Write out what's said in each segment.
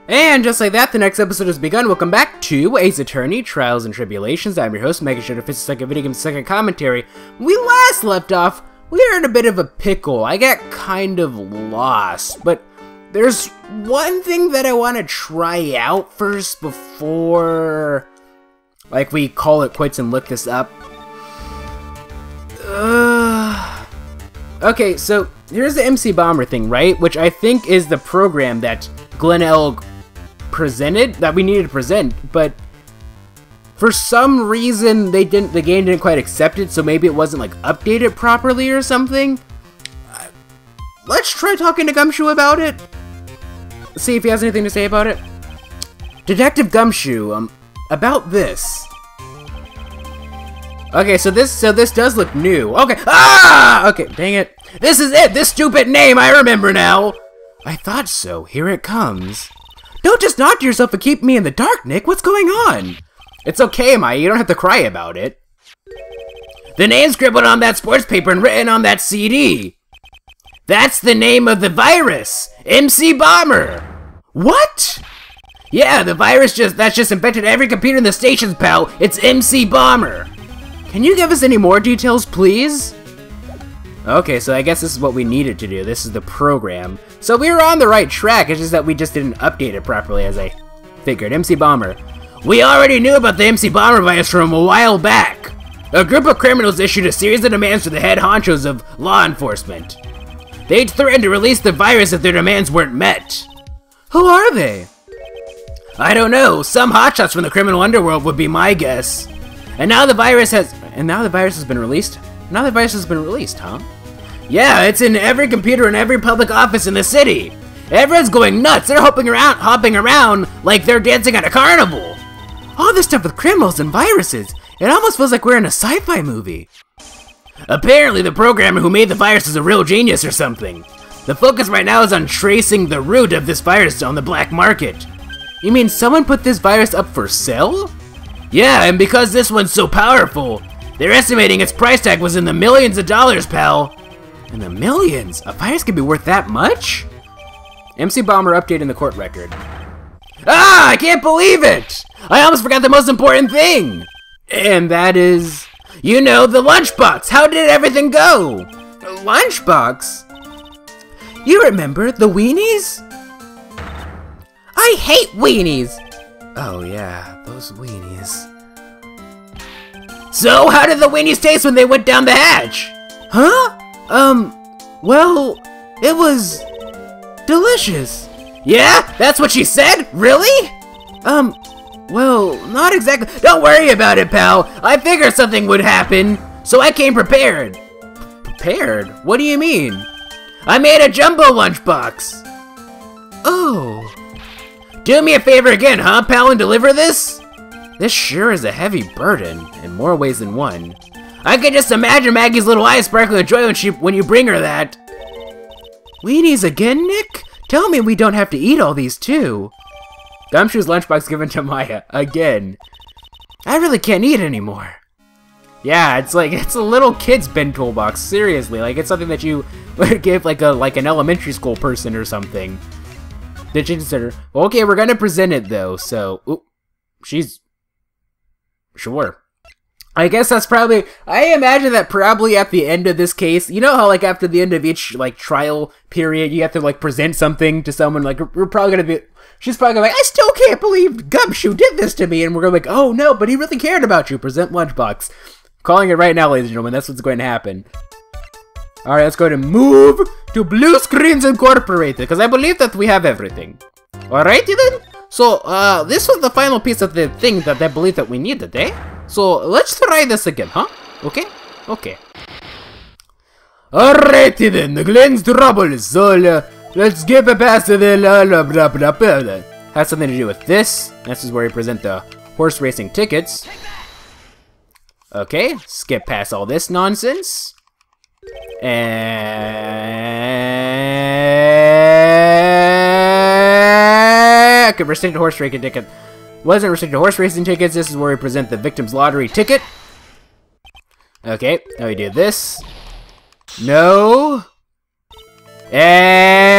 And just like that, the next episode has begun. Welcome back to Ace Attorney, Trials and Tribulations. I'm your host, MegaShadowFist, second video game, second commentary. We last left off, we were in a bit of a pickle. I got kind of lost, but there's one thing that I want to try out first before, like, we call it quits and look this up. Okay, so here's the MC Bomber thing, right? Which I think is the program that Glen Elg presented, that we needed to present, but for some reason the game didn't quite accept it, so maybe it wasn't like updated properly or something. Let's try talking to Gumshoe about it. See if he has anything to say about it. Detective Gumshoe, about this. Okay, so this does look new. Okay, okay, dang it. This is it, this stupid name, I remember now. I thought so, here it comes. Don't just nod to yourself and keep me in the dark, Nick, what's going on? It's okay, Maya, you don't have to cry about it. The name scribbled on that sports paper and written on that CD. That's the name of the virus, MC Bomber. What? Yeah, the virus that's just infected every computer in the stations, pal. It's MC Bomber. Can you give us any more details, please? Okay, so I guess this is what we needed to do. This is the program. So we were on the right track, it's just that we just didn't update it properly, as I figured. MC Bomber. We already knew about the MC Bomber virus from a while back. A group of criminals issued a series of demands to the head honchos of law enforcement. They threatened to release the virus if their demands weren't met. Who are they? I don't know. Some hotshots from the criminal underworld would be my guess. And now the virus has been released? Now the virus has been released, huh? Yeah, it's in every computer in every public office in the city. Everyone's going nuts. They're hopping around like they're dancing at a carnival. All this stuff with criminals and viruses. It almost feels like we're in a sci-fi movie. Apparently, the programmer who made the virus is a real genius or something. The focus right now is on tracing the root of this virus on the black market. You mean someone put this virus up for sale? Yeah, and because this one's so powerful, they're estimating its price tag was in the millions of dollars, pal. In the millions? A virus could be worth that much? MC Bomber update in the court record. Ah, I can't believe it! I almost forgot the most important thing! And that is, you know, the lunchbox. How did everything go? Lunchbox? You remember the weenies? I hate weenies! Oh yeah, those weenies. So, how did the weenies taste when they went down the hatch? Huh? Well, it was delicious. Yeah? That's what she said? Really? Well, not exactly. Don't worry about it, pal. I figured something would happen, so I came prepared. Prepared? What do you mean? I made a jumbo lunchbox. Oh. Do me a favor again, huh, pal, and deliver this? This sure is a heavy burden, in more ways than one. I can just imagine Maggie's little eyes sparkling with joy when you bring her that. Weenies again, Nick? Tell me we don't have to eat all these, too. Gumshoe's lunchbox given to Maya, again. I really can't eat anymore. Yeah, it's a little kid's bin toolbox, seriously. Like, it's something that you would give, like an elementary school person or something. Did you consider? Well, okay, we're gonna present it, though, so... Ooh, she's... Sure. I guess that's probably... I imagine that probably at the end of this case... You know how, like, after the end of each, like, trial period, you have to, like, present something to someone? Like, we're probably gonna be... She's probably gonna be like, I still can't believe Gumshoe did this to me! And we're gonna be like, oh, no, but he really cared about you. Present lunchbox. Calling it right now, ladies and gentlemen. That's what's going to happen. Alright, let's go to move to Blue Screens Incorporated, because I believe that we have everything. Alrighty then. So, this was the final piece of the thing that I believe that we needed, eh? So, let's try this again, huh? Okay? Okay. Alrighty then, the Glen's trouble is so, let's get past the has something to do with this. This is where we present the horse racing tickets. Okay, skip past all this nonsense. And... Okay, restricted horse racing ticket. Wasn't restricted horse racing tickets. This is where we present the victim's lottery ticket. Okay, now we do this. No. And...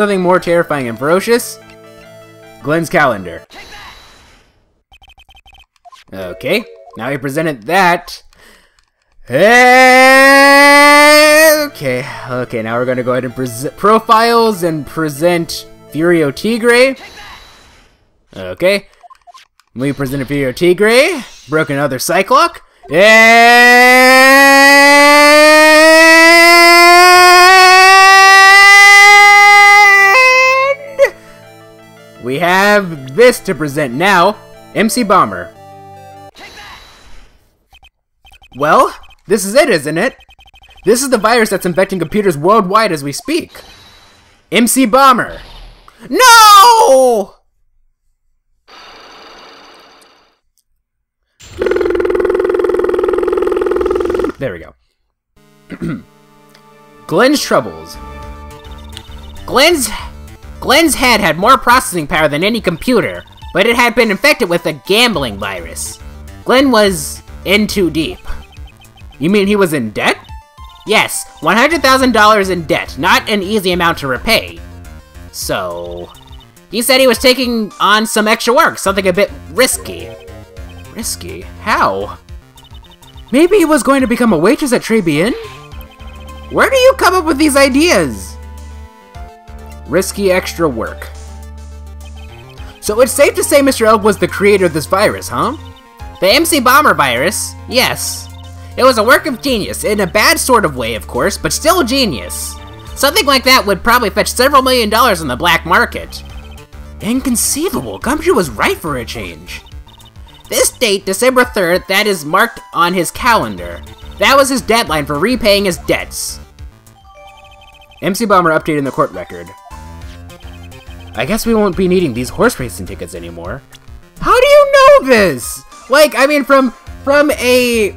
Something more terrifying and ferocious? Glen's calendar. Okay, now he presented that. Okay, now we're gonna go ahead and present profiles and present Furio Tigre. Okay. We presented Furio Tigre. Broken other Cyclock. And we have this to present now. MC Bomber. Well, this is it, isn't it? This is the virus that's infecting computers worldwide as we speak. MC Bomber. No! There we go. Glen's troubles. Glen's head had more processing power than any computer, but it had been infected with a gambling virus. Glen was in too deep. You mean he was in debt? Yes, $100,000 in debt, not an easy amount to repay. So, he said he was taking on some extra work, something a bit risky. Risky? How? Maybe he was going to become a waitress at Tribulations? Where do you come up with these ideas? Risky extra work. So it's safe to say Mr. Elg was the creator of this virus, huh? The MC Bomber virus? Yes. It was a work of genius, in a bad sort of way, of course, but still genius. Something like that would probably fetch several $1 million on the black market. Inconceivable. Gumshoe was right for a change. This date, December 3rd, that is marked on his calendar. That was his deadline for repaying his debts. MC Bomber updating the court record. I guess we won't be needing these horse racing tickets anymore. How do you know this? Like, I mean, from a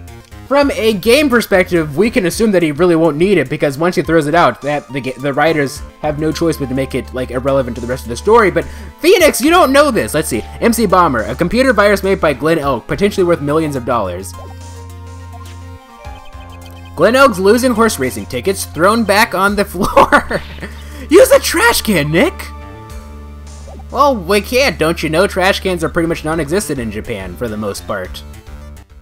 game perspective, we can assume that he really won't need it, because once he throws it out, that the writers have no choice but to make it, like, irrelevant to the rest of the story. But Phoenix, you don't know this. Let's see. MC Bomber, a computer virus made by Glen Elg, potentially worth millions of dollars. Glen Elg's losing horse racing tickets thrown back on the floor. Use a trash can, Nick. Well, we can't, don't you know? Trash cans are pretty much non-existent in Japan for the most part.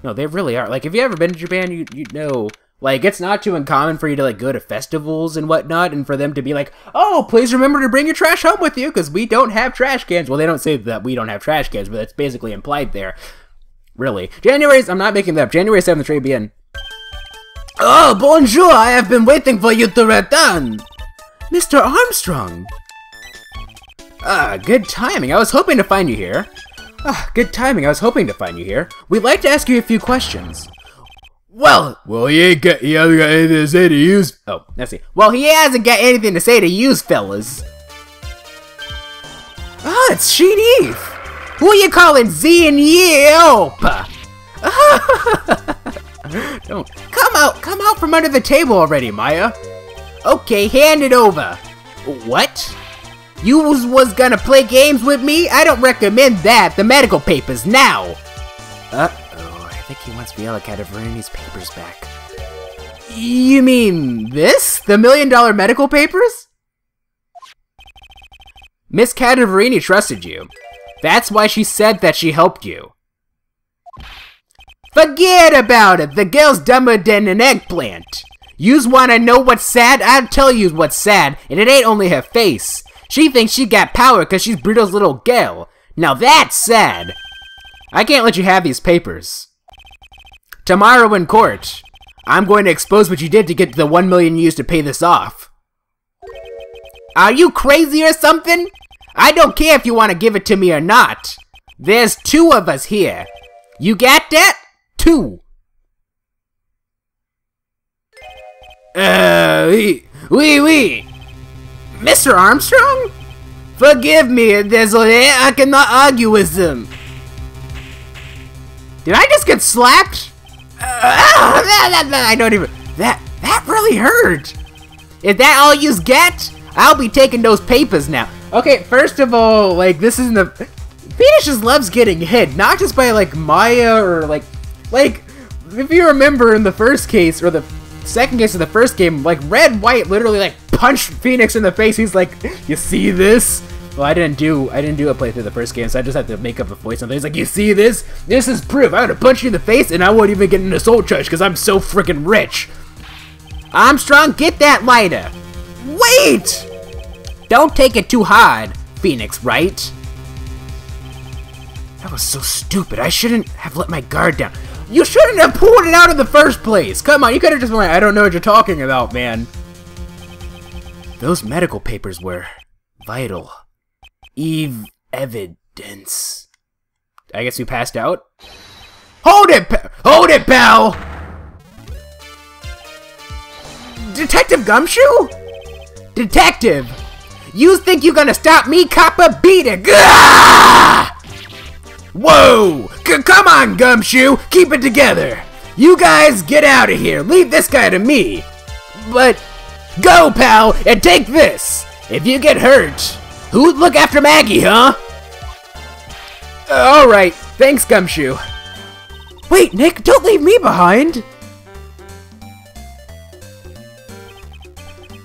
No, they really are. Like, if you ever been to Japan, you know, like, it's not too uncommon for you to, like, go to festivals and whatnot, and for them to be like, oh, please remember to bring your trash home with you, because we don't have trash cans. Well, they don't say that we don't have trash cans, but that's basically implied there. Really. I'm not making that up. January 7th, Tribulations. Oh, bonjour! I have been waiting for you to return! Mr. Armstrong! Ah, good timing. I was hoping to find you here. Good timing. I was hoping to find you here. We'd like to ask you a few questions. Well, he hasn't got anything to say to you. Oh, let's see. Well, he hasn't got anything to say to you, fellas. Ah, it's Sheen Eve. Who you calling Z and Yelp? Don't come out from under the table already, Maya. Okay, hand it over. What? You was gonna play games with me? I don't recommend that. The medical papers, now! Uh-oh, I think he wants Viola Cadaverini's papers back. You mean this? The $1 million medical papers? Miss Cadaverini trusted you. That's why she said that she helped you. Forget about it! The girl's dumber than an eggplant. Yous wanna know what's sad? I'll tell you what's sad, and it ain't only her face. She thinks she got power because she's Bruto's little girl. Now that's sad. I can't let you have these papers. Tomorrow in court, I'm going to expose what you did to get the $1 million used to pay this off. Are you crazy or something? I don't care if you want to give it to me or not. There's 2 of us here. You got that? 2. Oui. Mr. Armstrong? Forgive me, désolé, I cannot argue with them. Did I just get slapped? I don't even... That really hurt. If that all you get, I'll be taking those papers now. Okay, first of all, like, this isn't the... Phoenix just loves getting hit, not just by, like, Maya or, like, if you remember in the first case, or the second case of the first game, like, Red White literally, like, punch Phoenix in the face. He's like, you see this? Well, I didn't do a playthrough the first game, so I just had to make up a voice. And he's like, you see this? This is proof. I'm gonna punch you in the face, and I won't even get an assault charge because I'm so freaking rich. Armstrong, get that lighter. Wait! Don't take it too hard, Phoenix Wright. That was so stupid. I shouldn't have let my guard down. You shouldn't have pulled it out in the first place. Come on, you could have just been like, I don't know what you're talking about, man. Those medical papers were vital. Evidence. I guess we passed out. Hold it, pal! Detective Gumshoe? Detective! You think you're gonna stop me, copper? Beat it! Gah! Whoa! Come on, Gumshoe! Keep it together! You guys get out of here! Leave this guy to me! But, go, pal, and take this! If you get hurt, who'd look after Maggie, huh? Alright, thanks, Gumshoe. Wait, Nick, don't leave me behind!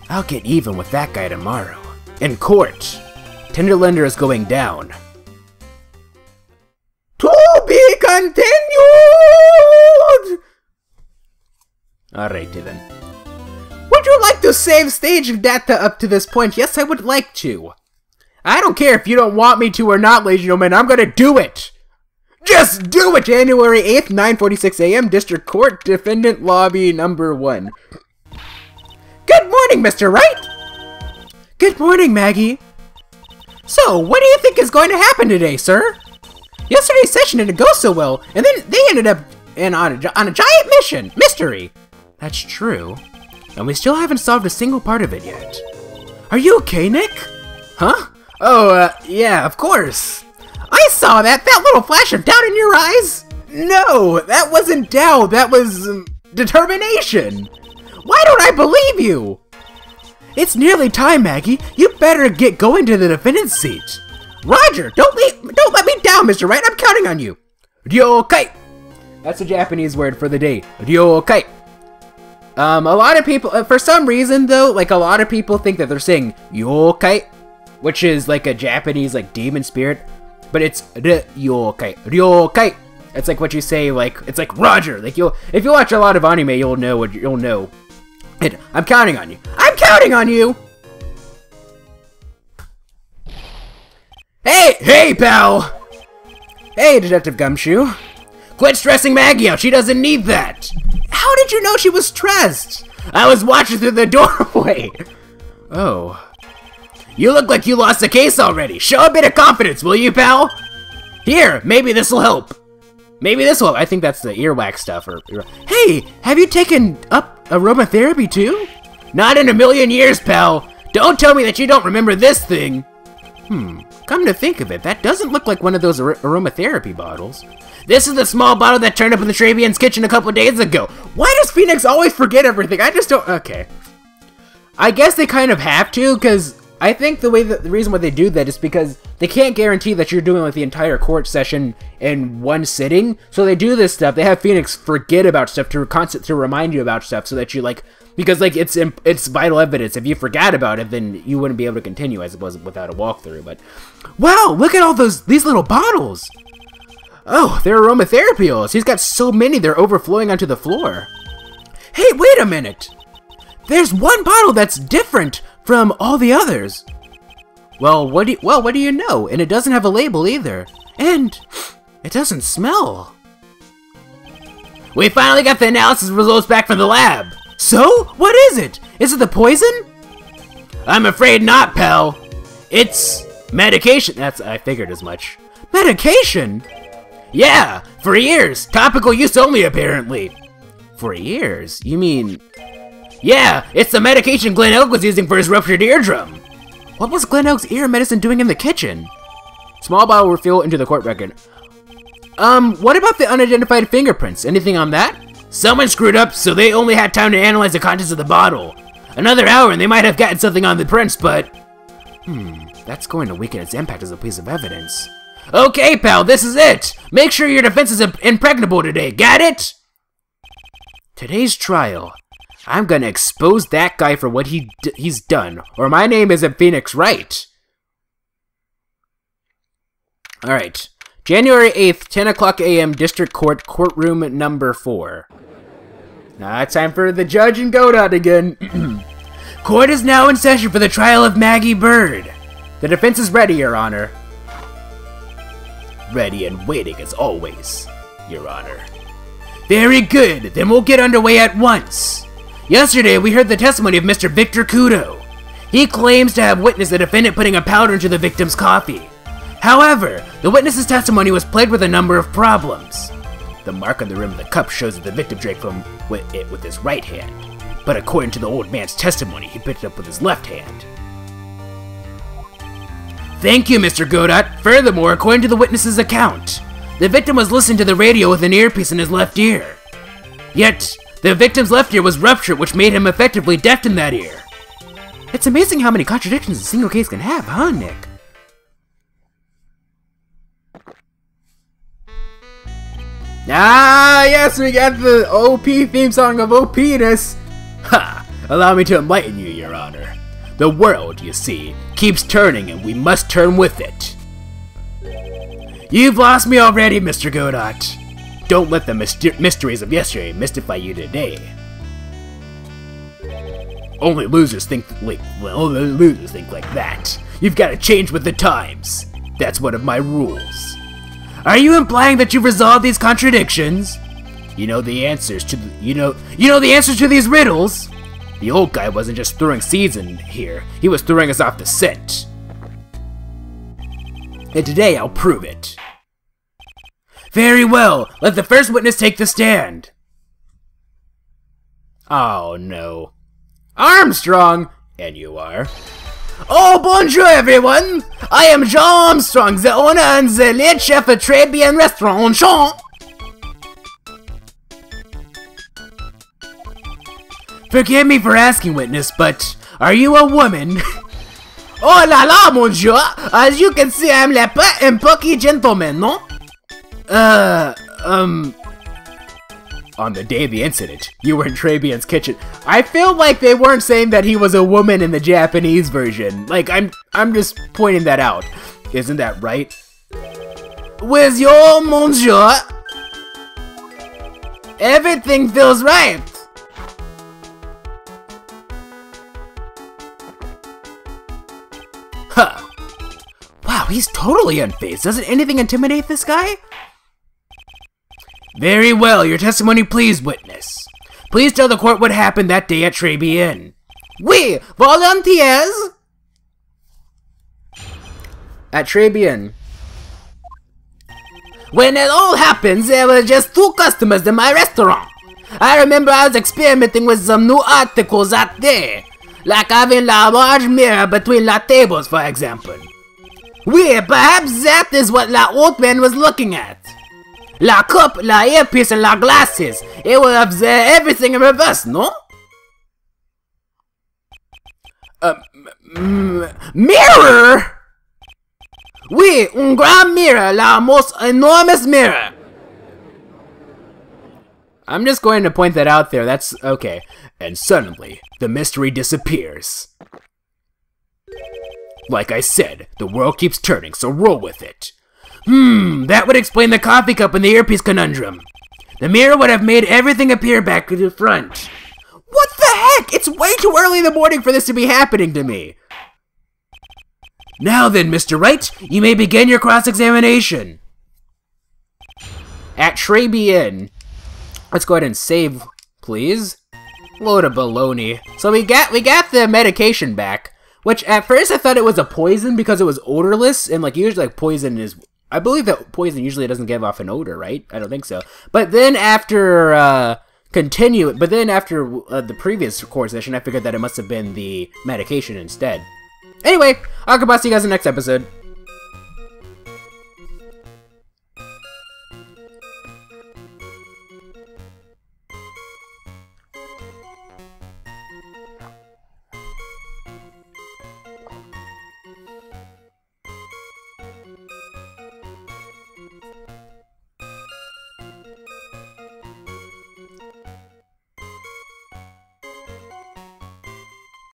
I'll get even with that guy tomorrow. In court. Tenderlander is going down. To be continued! Alrighty then. Would you like to save stage data up to this point? Yes, I would like to. I don't care if you don't want me to or not, ladies and gentlemen. I'm gonna do it! Just do it! January 8th, 9:46 a.m. District Court, Defendant Lobby number 1. Good morning, Mr. Wright! Good morning, Maggie. So, what do you think is going to happen today, sir? Yesterday's session didn't go so well, and then they ended up on a giant mission! Mystery! That's true. And we still haven't solved a single part of it yet. Are you okay, Nick? Huh? Oh, yeah, of course. I saw that little flash of doubt in your eyes! No, that wasn't doubt, that was, determination! Why don't I believe you? It's nearly time, Maggie. You better get going to the defendant's seat. Roger, don't let me down, Mr. Wright. I'm counting on you. Ryokai. That's a Japanese word for the day. Ryokai. A lot of people, for some reason though, like a lot of people think that they're saying yokai, which is like a Japanese like demon spirit, but it's ryokai. Ryokai. It's like what you say, like it's like Roger. Like if you watch a lot of anime, you'll know. I'm counting on you. I'm counting on you! Hey, pal! Hey, Detective Gumshoe. Quit stressing Maggie out. She doesn't need that. How did you know she was stressed? I was watching through the doorway. Oh. You look like you lost the case already. Show a bit of confidence, will you, pal? Here, maybe this'll help. Maybe this will. I think that's the earwax stuff. Hey, have you taken up aromatherapy too? Not in a million years, pal. Don't tell me that you don't remember this thing. Come to think of it, that doesn't look like one of those aromatherapy bottles. This is the small bottle that turned up in the Travian's kitchen a couple days ago. Why does Phoenix always forget everything? I just don't. Okay. I guess they kind of have to, because I think the reason why they do that is because they can't guarantee that you're doing like the entire court session in one sitting. So they do this stuff. They have Phoenix forget about stuff to remind you about stuff, so that you like, because like it's vital evidence. If you forgot about it, then you wouldn't be able to continue, I suppose, without a walkthrough. But wow, look at all these little bottles. Oh, they're aromatherapy oils. He's got so many, they're overflowing onto the floor. Hey, wait a minute. There's one bottle that's different from all the others. Well, what do you know? And it doesn't have a label either. And it doesn't smell. We finally got the analysis results back from the lab. So? What is it? Is it the poison? I'm afraid not, pal. It's medication. I figured as much. Medication? Yeah, for years. Topical use only, apparently. For years? You mean... Yeah, it's the medication Glen Elg was using for his ruptured eardrum. What was Glen Elg's ear medicine doing in the kitchen? Small bottle refill into the court record. What about the unidentified fingerprints? Anything on that? Someone screwed up, so they only had time to analyze the contents of the bottle. Another hour and they might have gotten something on the prints, but... that's going to weaken its impact as a piece of evidence. Okay, pal, this is it! Make sure your defense is impregnable today, got it? Today's trial. I'm gonna expose that guy for what he's done, or my name isn't Phoenix Wright. Alright. January 8th, 10 o'clock a.m., District Court, Courtroom number 4. Now it's time for the judge and Godot again. Court is now in session for the trial of Maggie Bird. The defense is ready, Your Honor. Ready and waiting as always, Your Honor. Very good, then we'll get underway at once. Yesterday, we heard the testimony of Mr. Victor Kudo. He claims to have witnessed the defendant putting a powder into the victim's coffee. However, the witness's testimony was plagued with a number of problems. The mark on the rim of the cup shows that the victim drank from it with his right hand, but according to the old man's testimony, he picked it up with his left hand. Thank you, Mr. Godot. Furthermore, according to the witness's account, the victim was listening to the radio with an earpiece in his left ear. Yet, the victim's left ear was ruptured, which made him effectively deaf in that ear. It's amazing how many contradictions a single case can have, huh, Nick? Ah, yes, we got the OP theme song of OP-ness. Ha! Allow me to enlighten you, Your Honor. The world, you see, keeps turning and we must turn with it. You've lost me already, Mr. Godot. Don't let the mysteries of yesterday mystify you today. Only losers think like that. You've got to change with the times. That's one of my rules. Are you implying that you've resolved these contradictions? You know the answers to the answers to these riddles? The old guy wasn't just throwing seeds in here, he was throwing us off the scent. And today I'll prove it. Very well, let the first witness take the stand. Oh no. Armstrong! And you are? Oh, bonjour everyone! I am Jean Armstrong, the owner and the late chef at Tribulations restaurant on Champ. Forgive me for asking, witness, but are you a woman? Oh la la, monsieur! As you can see, I'm le petit and plucky gentleman, no? On the day of the incident, you were in Tribulations' kitchen. I feel like they weren't saying that he was a woman in the Japanese version. Like, I'm just pointing that out. Isn't that right? With your monsieur, everything feels right. Huh. Wow, he's totally unfazed. Doesn't anything intimidate this guy? Very well, your testimony please, witness. Please tell the court what happened that day at Tribulations. Oui, volunteers! At Tribulations. When it all happened, there were just 2 customers in my restaurant. I remember I was experimenting with some new articles that day, like having a large mirror between the tables, for example. Oui, perhaps that is what the old man was looking at. La cup, la earpiece, and la glasses. It will have everything in reverse, no? Mirror? Oui, un grand mirror, la most enormous mirror. I'm just going to point that out there, that's okay. And suddenly, the mystery disappears. Like I said, the world keeps turning, so roll with it. That would explain the coffee cup and the earpiece conundrum. The mirror would have made everything appear back to the front. What the heck? It's way too early in the morning for this to be happening to me. Now then, Mr. Wright, you may begin your cross-examination. At Tribulations. Let's go ahead and save, please. Load of baloney. So we got the medication back, which at first I thought it was a poison because it was odorless, and like usually like poison is, I believe that poison usually doesn't give off an odor, right? I don't think so. But then after the previous core session, I figured that it must have been the medication instead. Anyway, I'll see you guys in the next episode.